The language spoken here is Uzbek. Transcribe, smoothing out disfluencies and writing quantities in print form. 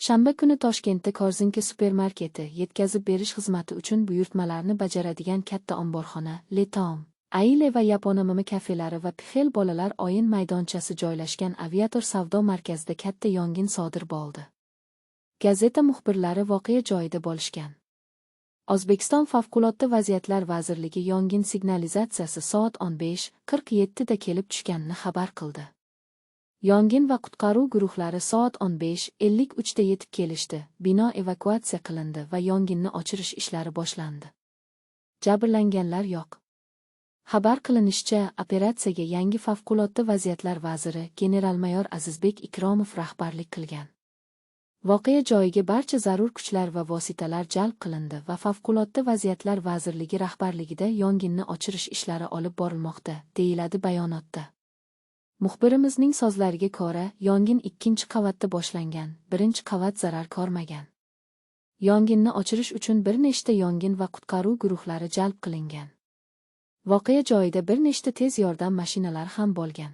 Shanba kuni Toshkentda Korzinka supermarketi yetkazib berish xizmati uchun buyurtmalarni bajaradigan katta omborxona Letom, Aile va Yaponamama kafelari va Pixel bolalar o'yin maydonchasi joylashgan Aviator savdo markazida katta yong'in sodir bo'ldi. Gazeta muxbirlari voqea joyida bo'lishgan. O'zbekiston Favqulodda vaziyatlar vazirligi yong'in signalizatsiyasi soat 15:47 da kelib tushganini xabar qildi. Yong'in va qutqaruv guruhlari soat 15:53 da yetib kelishdi. Bino evakuatsiya qilindi va yong'inni o'chirish ishlari boshlandi. Jabrlanganlar yo'q. Xabar qilinishicha, operatsiyaga yangi Favqulodda vaziyatlar vaziri general-mayor Azizbek Ikromov rahbarlik qilgan. Voqea joyiga barcha zarur kuchlar va vositalar jalb qilindi va Favqulodda vaziyatlar vazirligi rahbarligida yong'inni o'chirish ishlari olib borilmoqda, deyiladi bayonotda. Muxbirimizning so'zlariga ko'ra, yong'in 2-qavatda boshlangan, 1-qavat zarar ko'rmagan. Yong'inni o'chirish uchun bir nechta yong'in va qutqaruv guruhlari jalb qilingan. Voqea joyida bir nechta tez yordam mashinalari ham bo'lgan.